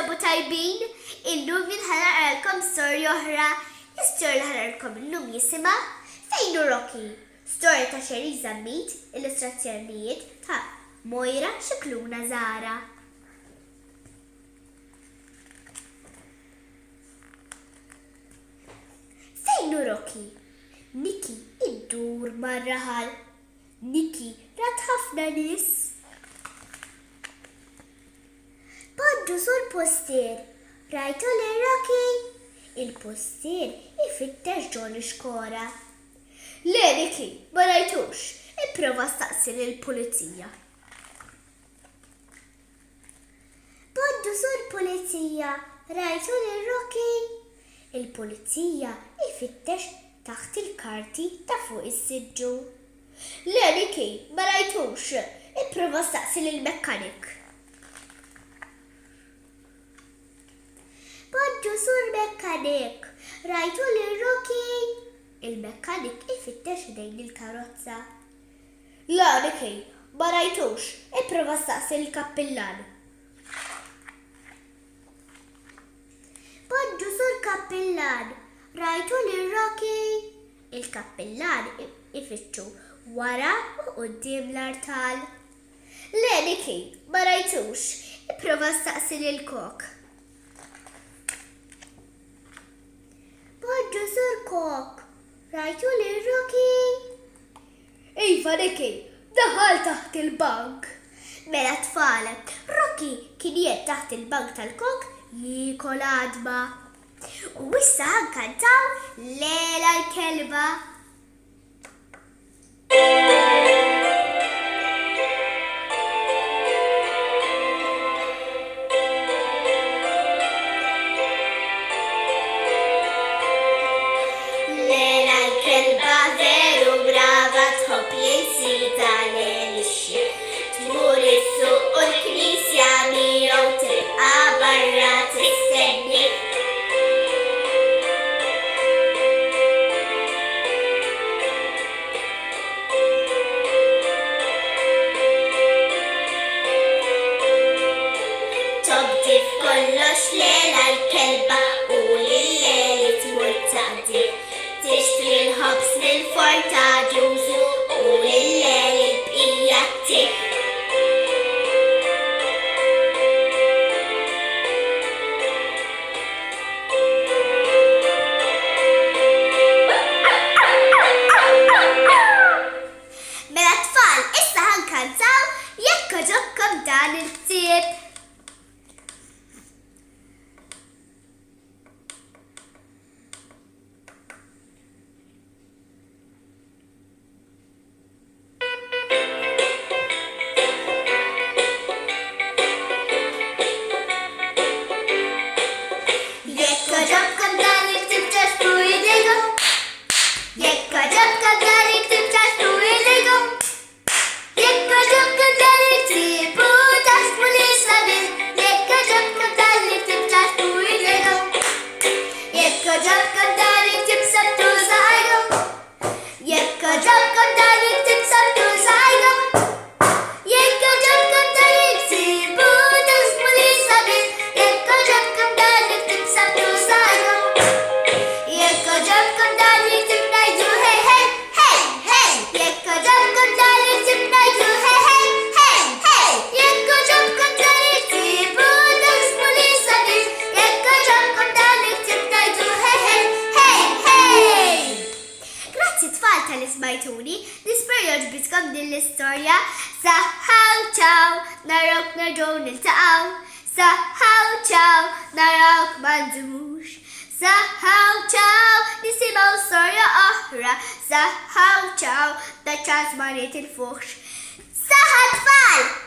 Insobu tajbin, illum ħanaqralkom storja oħra. Is-storja li ħanaqralkom illum jisimha Fejn Hu Roki. Storja ta' Sherise Zammit, illustrazzjonijiet ta' Mojra Xikluna Zara. Fejn Hu Roki. Niki iddur mar-raħal. Niki rat ħafna nies. Poddu sur postier, rajtu li Roki. Il-postier ifittex ġol l-xkora. Le Niki, ma rajtux, ipprova staqsi lill-pulizija. Poddu sur pulizija, rajtu li Roki. Il-pulizija ifittex taħt il-karti ta' fuq is-siġġu. Le Niki, ma rajtux, ipprova staqsi lill-mekkanik. Poddu sur mekkanik, rajtu li Roki. Il-mekkanik ifittex dejn il-karozza. La Niki, ma rajtux, ipprova staqsi l-kappillan. Poddu sur kappillan, rajtu li Roki. Il-kappillan ifittxu wara u quddiem l-artal. Le Niki, ma rajtux, ipprova staqsi lill-kok. Poddu sur kok, rajtu li Roki. Iva Niki, daħal taħt il-bank. Mela tfal, Roki kien jiet taħt il-bank tal-kok jikol għadma. U issa ħankantaw Lela l-kelba. Lela l-kelba veru brava tħobb jinsita l-xi. Tmur is-suq u l-knisja miegħu tibqa' barra tistenni. Tobdi f'kollox Lela l-kelba u lil-leli tmur taqdi. Tixtri l-ħobs mill-forta ġużu u lil-leli l-bqija tik. Mela tfal, issa ħankantaw jekk ġobkom dan il-ktieb. Jekk ġobkom dan il-ktieb ġaxtu idejkom. Jekk ġobkom dan il-ktieb ġaxtu idejkom. Jekk ġobkom dan il-ktieb u taħsbu li sabiħ. Jekk ġobkom dan il-ktieb ġaxtu idejkom. Jekk ġobkom dan il-ktieb sabtu saħajkom. Jekk ġobkom dan il-ktieb sabtu saħajkom. Jekk ġobkom dan il-ktieb u taħsbu li sabiħ. Jekk ġobkom dan il-ktieb sabtu saħajkom. Jekk ġobkom dan il-ktieb ngħidu hej hej hej hej. Jekk ġobkom dan il-ktieb ngħidu hej hej hej hej. Jekk ġobkom dan il-ktieb u taħsbu li sabiħ. Jekk ġobkom dan il-ktieb ngħidu hej hej hej hej. Grazzi tfal tal-ismajtuni, nispera ġbitkom din l-istorja. Saħħaw ċaw, narawk nerġgħu niltaqgħu. Saħħaw ċaw, narawk ma ndimux. Saħħaw ċaw, nisimgħu storja oħra. Saħħaw ċaw, da ċans ma nitilfuħx. Saħħa tfal!